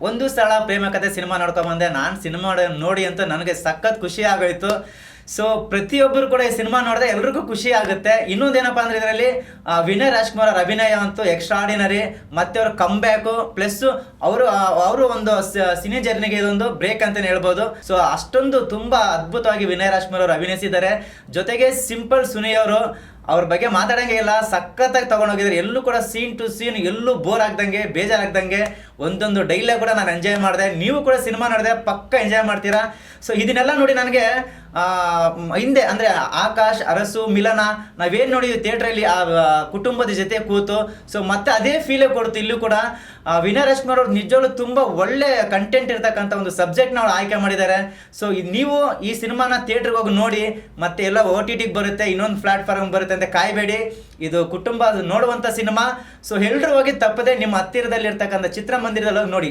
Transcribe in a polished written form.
ಒಂದು ಸ್ಥಳ ಪ್ರೇಮ ಕಥೆ ಸಿನಿಮಾ ನೋಡ್ಕೊಂಡ್ ಬಂದೆ. ನಾನು ಸಿನಿಮಾ ನೋಡಿ ಅಂತ ನನಗೆ ಸಖತ್ ಖುಷಿ ಆಗೋಯ್ತು. ಸೊ ಪ್ರತಿಯೊಬ್ಬರು ಕೂಡ ಈ ಸಿನಿಮಾ ನೋಡಿದ್ರೆ ಎಲ್ರಿಗೂ ಖುಷಿ ಆಗುತ್ತೆ. ಇನ್ನೊಂದೇನಪ್ಪ ಅಂದ್ರೆ ಇದರಲ್ಲಿ ವಿನಯ್ ರಾಜ್ಕುಮಾರ್ ಅವ್ರ ಅಭಿನಯ ಅಂತೂ ಎಕ್ಸ್ಟ್ರಾಡಿನರಿ. ಮತ್ತೆ ಅವ್ರ ಕಮ್ ಬ್ಯಾಕು ಪ್ಲಸ್ ಅವರು ಒಂದು ಸಿನಿ ಜರ್ನಿಗೆ ಇದೊಂದು ಬ್ರೇಕ್ ಅಂತಾನೆ ಹೇಳ್ಬೋದು. ಸೊ ಅಷ್ಟೊಂದು ತುಂಬಾ ಅದ್ಭುತವಾಗಿ ವಿನಯ್ ರಾಜ್ಕುಮಾರ್ ಅವರು ಅಭಿನಯಿಸಿದ್ದಾರೆ. ಜೊತೆಗೆ ಸಿಂಪಲ್ ಸುನಿ ಅವರು ಅವ್ರ ಬಗ್ಗೆ ಮಾತಾಡಂಗೆ ಇಲ್ಲ, ಸಖತ್ತಾಗಿ ತಗೊಂಡೋಗಿದ್ದಾರೆ. ಎಲ್ಲೂ ಕೂಡ ಸೀನ್ ಟು ಸೀನ್ ಎಲ್ಲೂ ಬೋರ್ ಆಗ್ದಂಗೆ ಬೇಜಾರಾಗ್ದಂಗೆ ಒಂದೊಂದು ಡೈಲಾಗ್ ಕೂಡ ನಾನು ಎಂಜಾಯ್ ಮಾಡಿದೆ. ನೀವು ಕೂಡ ಸಿನಿಮಾ ನೋಡಿದೆ ಪಕ್ಕ ಎಂಜಾಯ್ ಮಾಡ್ತೀರಾ. ಸೊ ಇದನ್ನೆಲ್ಲ ನೋಡಿ ನನಗೆ ಹಿಂದೆ ಅಂದರೆ ಆಕಾಶ್, ಅರಸು, ಮಿಲನ ನಾವೇನು ನೋಡಿದ್ವಿ ಥಿಯೇಟ್ರಲ್ಲಿ ಆ ಕುಟುಂಬದ ಜೊತೆ ಕೂತು, ಸೊ ಮತ್ತೆ ಅದೇ ಫೀಲೇ ಕೊಡ್ತು ಇಲ್ಲೂ ಕೂಡ. ವಿನಯ್ ರಾಜ್ಕುಮಾರ್ ಅವ್ರು ನಿಜವಾಗ್ಲೂ ತುಂಬ ಒಳ್ಳೆ ಕಂಟೆಂಟ್ ಇರ್ತಕ್ಕಂಥ ಒಂದು ಸಬ್ಜೆಕ್ಟ್ನ ಅವ್ರು ಆಯ್ಕೆ ಮಾಡಿದ್ದಾರೆ. ಸೊ ನೀವು ಈ ಸಿನಿಮಾನ ಥಿಯೇಟ್ರಿಗೆ ಹೋಗಿ ನೋಡಿ, ಮತ್ತೆ ಎಲ್ಲ OTT ಬರುತ್ತೆ, ಇನ್ನೊಂದು ಪ್ಲಾಟ್ಫಾರ್ಮ್ ಬರುತ್ತೆ ಅಂತ ಕಾಯಬೇಡಿ. ಇದು ಕುಟುಂಬ ನೋಡುವಂಥ ಸಿನಿಮಾ. ಸೊ ಎಲ್ಲರೂ ಹೋಗಿ ತಪ್ಪದೆ ನಿಮ್ಮ ಹತ್ತಿರದಲ್ಲಿ ಇರ್ತಕ್ಕಂಥ ಚಿತ್ರಮಂದಿರದಲ್ಲಿ ಹೋಗಿ ನೋಡಿ.